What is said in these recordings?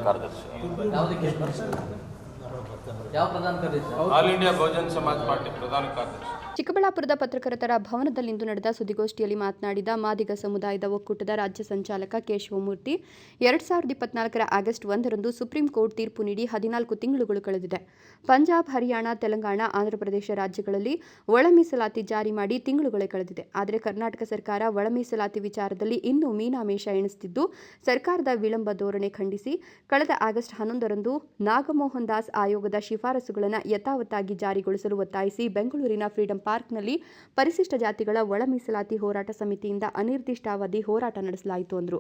ಕಾರ್ಯದರ್ಶಿ ಯಾವ ಪ್ರಧಾನ ಕಾರ್ಯದರ್ಶಿ? ಆಲ್ ಇಂಡಿಯಾ ಬಹುಜನ ಸಮಾಜ್ ಪಾರ್ಟಿ ಪ್ರಧಾನ ಕಾರ್ಯದರ್ಶಿ. ಚಿಕ್ಕಬಳ್ಳಾಪುರದ ಪತ್ರಕರ್ತರ ಭವನದಲ್ಲಿಂದು ನಡೆದ ಸುದ್ದಿಗೋಷ್ಠಿಯಲ್ಲಿ ಮಾತನಾಡಿದ ಮಾದಿಗ ಸಮುದಾಯದ ಒಕ್ಕೂಟದ ರಾಜ್ಯ ಸಂಚಾಲಕ ಕೆ ಶಿವಮೂರ್ತಿ, 2024 ಆಗಸ್ಟ್ 1ರಂದು ಸುಪ್ರೀಂ ಕೋರ್ಟ್ ತೀರ್ಪು ನೀಡಿ 14 ತಿಂಗಳುಗಳು ಕಳೆದಿದೆ. ಪಂಜಾಬ್, ಹರಿಯಾಣ, ತೆಲಂಗಾಣ, ಆಂಧ್ರಪ್ರದೇಶ ರಾಜ್ಯಗಳಲ್ಲಿ ಒಳ ಮೀಸಲಾತಿ ಜಾರಿ ಮಾಡಿ ತಿಂಗಳುಗಳೇ ಕಳೆದಿದೆ. ಆದರೆ ಕರ್ನಾಟಕ ಸರ್ಕಾರ ಒಳ ಮೀಸಲಾತಿ ವಿಚಾರದಲ್ಲಿ ಇನ್ನೂ ಮೀನಾಮೇಷ ಎಣಿಸುತ್ತಿದ್ದು, ಸರ್ಕಾರದ ವಿಳಂಬ ಧೋರಣೆ ಖಂಡಿಸಿ ಕಳೆದ ಆಗಸ್ಟ್ 11ರಂದು ನಾಗಮೋಹನ್ ದಾಸ್ ಆಯೋಗದ ಶಿಫಾರಸುಗಳನ್ನು ಯಥಾವತ್ತಾಗಿ ಜಾರಿಗೊಳಿಸಲು ಒತ್ತಾಯಿಸಿ ಬೆಂಗಳೂರಿನ ಫ್ರೀಡಂ ಪಾರ್ಕ್ನಲ್ಲಿ ಪರಿಶಿಷ್ಟ ಜಾತಿಗಳ ಒಳ ಮೀಸಲಾತಿ ಹೋರಾಟ ಸಮಿತಿಯಿಂದ ಅನಿರ್ದಿಷ್ಟಾವಧಿ ಹೋರಾಟ ನಡೆಸಲಾಯಿತು ಎಂದರು.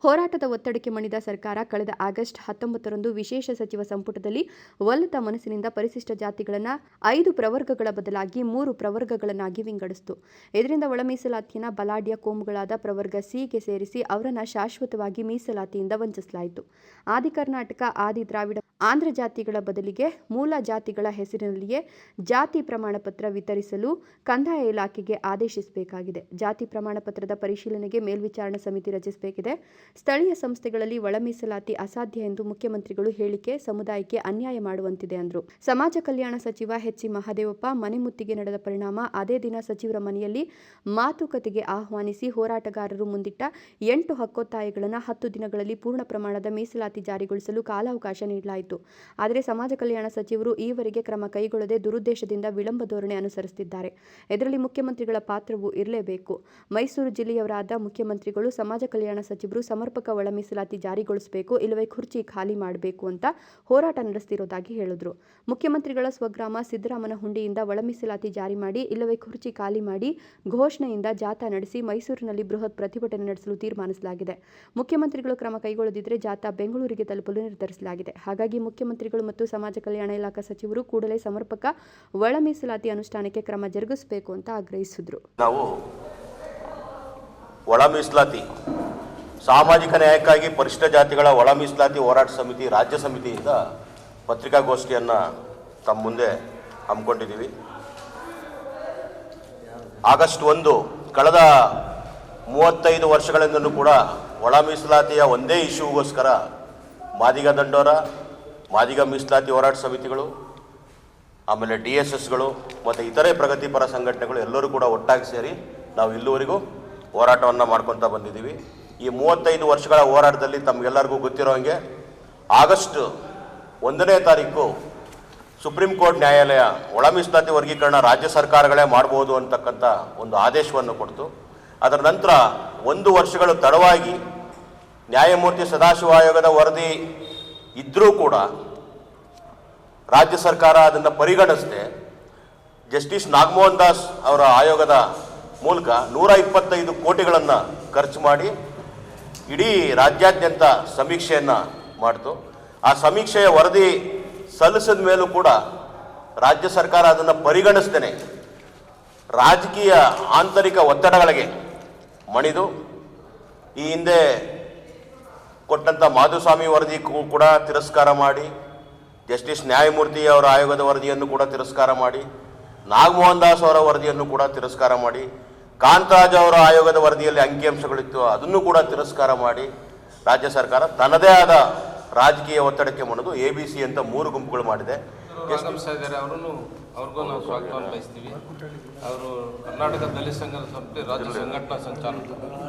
ಹೋರಾಟದ ಒತ್ತಡಕ್ಕೆ ಮಣಿದ ಸರ್ಕಾರ ಕಳೆದ ಆಗಸ್ಟ್ 19ರಂದು ವಿಶೇಷ ಸಚಿವ ಸಂಪುಟದಲ್ಲಿ ಒಲ್ಲದ ಮನಸ್ಸಿನಿಂದ ಪರಿಶಿಷ್ಟ ಜಾತಿಗಳನ್ನು 5 ಪ್ರವರ್ಗಗಳ ಬದಲಾಗಿ 3 ಪ್ರವರ್ಗಗಳನ್ನಾಗಿ ವಿಂಗಡಿಸಿತು. ಇದರಿಂದ ಒಳ ಮೀಸಲಾತಿಯನ್ನು ಬಲಾಢ್ಯ ಕೋಮುಗಳಾದ ಪ್ರವರ್ಗ ಸಿಗೆ ಸೇರಿಸಿ ಅವರನ್ನು ಶಾಶ್ವತವಾಗಿ ಮೀಸಲಾತಿಯಿಂದ ವಂಚಿಸಲಾಯಿತು. ಆದಿ ಕರ್ನಾಟಕ, ಆದಿ ದ್ರಾವಿಡ, ಆಂಧ್ರ ಜಾತಿಗಳ ಬದಲಿಗೆ ಮೂಲ ಜಾತಿಗಳ ಹೆಸರಿನಲ್ಲಿಯೇ ಜಾತಿ ಪ್ರಮಾಣ ಪತ್ರ ವಿತರಿಸಲು ಕಂದಾಯ ಇಲಾಖೆಗೆ ಆದೇಶಿಸಬೇಕಾಗಿದೆ. ಜಾತಿ ಪ್ರಮಾಣ ಪತ್ರದ ಪರಿಶೀಲನೆಗೆ ಮೇಲ್ವಿಚಾರಣಾ ಸಮಿತಿ ರಚಿಸಬೇಕಿದೆ. ಸ್ಥಳೀಯ ಸಂಸ್ಥೆಗಳಲ್ಲಿ ಒಳ ಮೀಸಲಾತಿ ಅಸಾಧ್ಯ ಎಂದು ಮುಖ್ಯಮಂತ್ರಿಗಳು ಹೇಳಿಕೆ ಸಮುದಾಯಕ್ಕೆ ಅನ್ಯಾಯ ಮಾಡುವಂತಿದೆ ಎಂದರು. ಸಮಾಜ ಕಲ್ಯಾಣ ಸಚಿವ ಎಚ್.ಸಿ. ಮಹದೇವಪ್ಪ ಮನೆ ಮುತ್ತಿಗೆ ನಡೆದ ಪರಿಣಾಮ ಅದೇ ದಿನ ಸಚಿವರ ಮನೆಯಲ್ಲಿ ಮಾತುಕತೆಗೆ ಆಹ್ವಾನಿಸಿ ಹೋರಾಟಗಾರರು ಮುಂದಿಟ್ಟ 8 ಹಕ್ಕೊತ್ತಾಯಗಳನ್ನು 10 ದಿನಗಳಲ್ಲಿ ಪೂರ್ಣ ಪ್ರಮಾಣದ ಮೀಸಲಾತಿ ಜಾರಿಗೊಳಿಸಲು ಕಾಲಾವಕಾಶ ನೀಡಲಾಯಿತು. ಆದರೆ ಸಮಾಜ ಕಲ್ಯಾಣ ಸಚಿವರು ಈವರೆಗೆ ಕ್ರಮ ಕೈಗೊಳ್ಳದೆ ದುರುದ್ದೇಶದಿಂದ ವಿಳಂಬ ಧೋರಣೆ ಅನುಸರಿಸುತ್ತಿದ್ದಾರೆ. ಇದರಲ್ಲಿ ಮುಖ್ಯಮಂತ್ರಿಗಳ ಪಾತ್ರವೂ ಇರಲೇಬೇಕು. ಮೈಸೂರು ಜಿಲ್ಲೆಯವರಾದ ಮುಖ್ಯಮಂತ್ರಿಗಳು ಸಮಾಜ ಕಲ್ಯಾಣ ಸಚಿವರು ಸಮರ್ಪಕ ಒಳ ಮೀಸಲಾತಿ ಜಾರಿಗೊಳಿಸಬೇಕು, ಇಲ್ಲವೇ ಕುರ್ಚಿ ಖಾಲಿ ಮಾಡಬೇಕು ಅಂತ ಹೋರಾಟ ನಡೆಸುತ್ತಿರುವುದಾಗಿ ಹೇಳಿದರು. ಮುಖ್ಯಮಂತ್ರಿಗಳ ಸ್ವಗ್ರಾಮ ಸಿದ್ದರಾಮನ ಹುಂಡಿಯಿಂದ ಒಳ ಮೀಸಲಾತಿ ಜಾರಿ ಮಾಡಿ, ಇಲ್ಲವೇ ಕುರ್ಚಿ ಖಾಲಿ ಮಾಡಿ ಘೋಷಣೆಯಿಂದ ಜಾಥಾ ನಡೆಸಿ ಮೈಸೂರಿನಲ್ಲಿ ಬೃಹತ್ ಪ್ರತಿಭಟನೆ ನಡೆಸಲು ತೀರ್ಮಾನಿಸಲಾಗಿದೆ. ಮುಖ್ಯಮಂತ್ರಿಗಳು ಕ್ರಮ ಕೈಗೊಳ್ಳದಿದ್ದರೆ ಜಾಥಾ ಬೆಂಗಳೂರಿಗೆ ತಲುಪಲು ನಿರ್ಧರಿಸಲಾಗಿದೆ. ಹಾಗಾಗಿ ಮುಖ್ಯಮಂತ್ರಿಗಳು ಮತ್ತು ಸಮಾಜ ಕಲ್ಯಾಣ ಇಲಾಖಾ ಸಚಿವರು ಕೂಡಲೇ ಸಮರ್ಪಕ ಒಳ ಮೀಸಲಾತಿ ಅನುಷ್ಠಾನಕ್ಕೆ ಕ್ರಮ ಜರುಗಿಸಬೇಕು ಅಂತ ಆಗ್ರಹಿಸಿದರು. ನಾವು ಒಳ ಮೀಸಲಾತಿ ಸಾಮಾಜಿಕ ನ್ಯಾಯಕ್ಕಾಗಿ ಪರಿಶಿಷ್ಟ ಜಾತಿಗಳ ಒಳ ಮೀಸಲಾತಿ ಹೋರಾಟ ಸಮಿತಿ ರಾಜ್ಯ ಸಮಿತಿಯಿಂದ ಪತ್ರಿಕಾಗೋಷ್ಠಿಯನ್ನು ತಮ್ಮ ಮುಂದೆ ಹಮ್ಮಿಕೊಂಡಿದ್ದೀವಿ. ಆಗಸ್ಟ್ 1 ಕಳೆದ 35 ವರ್ಷಗಳಿಂದಲೂ ಕೂಡ ಒಳ ಮೀಸಲಾತಿಯ ಒಂದೇ ಇಶ್ಯೂಗೋಸ್ಕರ ಮಾದಿಗ ದಂಡೋರ, ಮಾದಿಗ ಮೀಸಲಾತಿ ಹೋರಾಟ ಸಮಿತಿಗಳು, ಆಮೇಲೆ DSSಗಳು ಮತ್ತು ಇತರೆ ಪ್ರಗತಿಪರ ಸಂಘಟನೆಗಳು ಎಲ್ಲರೂ ಕೂಡ ಒಟ್ಟಾಗಿ ಸೇರಿ ನಾವು ಇಲ್ಲಿವರೆಗೂ ಹೋರಾಟವನ್ನು ಮಾಡ್ಕೊತಾ ಬಂದಿದ್ದೀವಿ. ಈ 35 ವರ್ಷಗಳ ಹೋರಾಟದಲ್ಲಿ ತಮಗೆಲ್ಲರಿಗೂ ಗೊತ್ತಿರೋ ಹಾಗೆ ಆಗಸ್ಟ್ 1ನೇ ತಾರೀಕು ಸುಪ್ರೀಂ ಕೋರ್ಟ್ ನ್ಯಾಯಾಲಯ ಒಳ ಮೀಸಲಾತಿ ವರ್ಗೀಕರಣ ರಾಜ್ಯ ಸರ್ಕಾರಗಳೇ ಮಾಡ್ಬೋದು ಅಂತಕ್ಕಂಥ ಒಂದು ಆದೇಶವನ್ನು ಕೊಡ್ತು. ಅದರ ನಂತರ 1 ವರ್ಷಗಳು ತಡವಾಗಿ ನ್ಯಾಯಮೂರ್ತಿ ಸದಾಶಿವ ಆಯೋಗದ ವರದಿ ಇದ್ದರೂ ಕೂಡ ರಾಜ್ಯ ಸರ್ಕಾರ ಅದನ್ನು ಪರಿಗಣಿಸದೆ ಜಸ್ಟಿಸ್ ನಾಗಮೋಹನ್ ದಾಸ್ ಅವರ ಆಯೋಗದ ಮೂಲಕ 125 ಕೋಟಿಗಳನ್ನು ಖರ್ಚು ಮಾಡಿ ಇಡೀ ರಾಜ್ಯಾದ್ಯಂತ ಸಮೀಕ್ಷೆಯನ್ನು ಮಾಡಿತು. ಆ ಸಮೀಕ್ಷೆಯ ವರದಿ ಸಲ್ಲಿಸಿದ ಮೇಲೂ ಕೂಡ ರಾಜ್ಯ ಸರ್ಕಾರ ಅದನ್ನು ಪರಿಗಣಿಸದೇನೆ ರಾಜಕೀಯ ಆಂತರಿಕ ಒತ್ತಡಗಳಿಗೆ ಮಣಿದು ಈ ಹಿಂದೆ ಕೊಟ್ಟಂಥ ಮಾಧುಸ್ವಾಮಿ ವರದಿ ಕೂಡ ತಿರಸ್ಕಾರ ಮಾಡಿ, ಜಸ್ಟಿಸ್ ನ್ಯಾಯಮೂರ್ತಿ ಅವರ ಆಯೋಗದ ವರದಿಯನ್ನು ಕೂಡ ತಿರಸ್ಕಾರ ಮಾಡಿ, ನಾಗಮೋಹನ್ ದಾಸ್ ಅವರ ವರದಿಯನ್ನು ಕೂಡ ತಿರಸ್ಕಾರ ಮಾಡಿ, ಕಾಂತರಾಜ್ ಅವರ ಆಯೋಗದ ವರದಿಯಲ್ಲಿ ಅಂಕಿಅಂಶಗಳಿತ್ತು ಅದನ್ನು ಕೂಡ ತಿರಸ್ಕಾರ ಮಾಡಿ ರಾಜ್ಯ ಸರ್ಕಾರ ತನ್ನದೇ ಆದ ರಾಜಕೀಯ ಒತ್ತಡಕ್ಕೆ ಮಣಿದು ABC ಅಂತ 3 ಗುಂಪುಗಳು ಮಾಡಿದೆ. ಅವ್ರಿಗೂ ನಾವು ಸ್ವಾಗತವನ್ನು ಬಯಸ್ತೀವಿ. ಅವರು ಕರ್ನಾಟಕ ದಲಿತ ಸಂಘದ ರಾಜ್ಯ ಸಂಘಟನಾ ಸಂಚಾಲಕರು.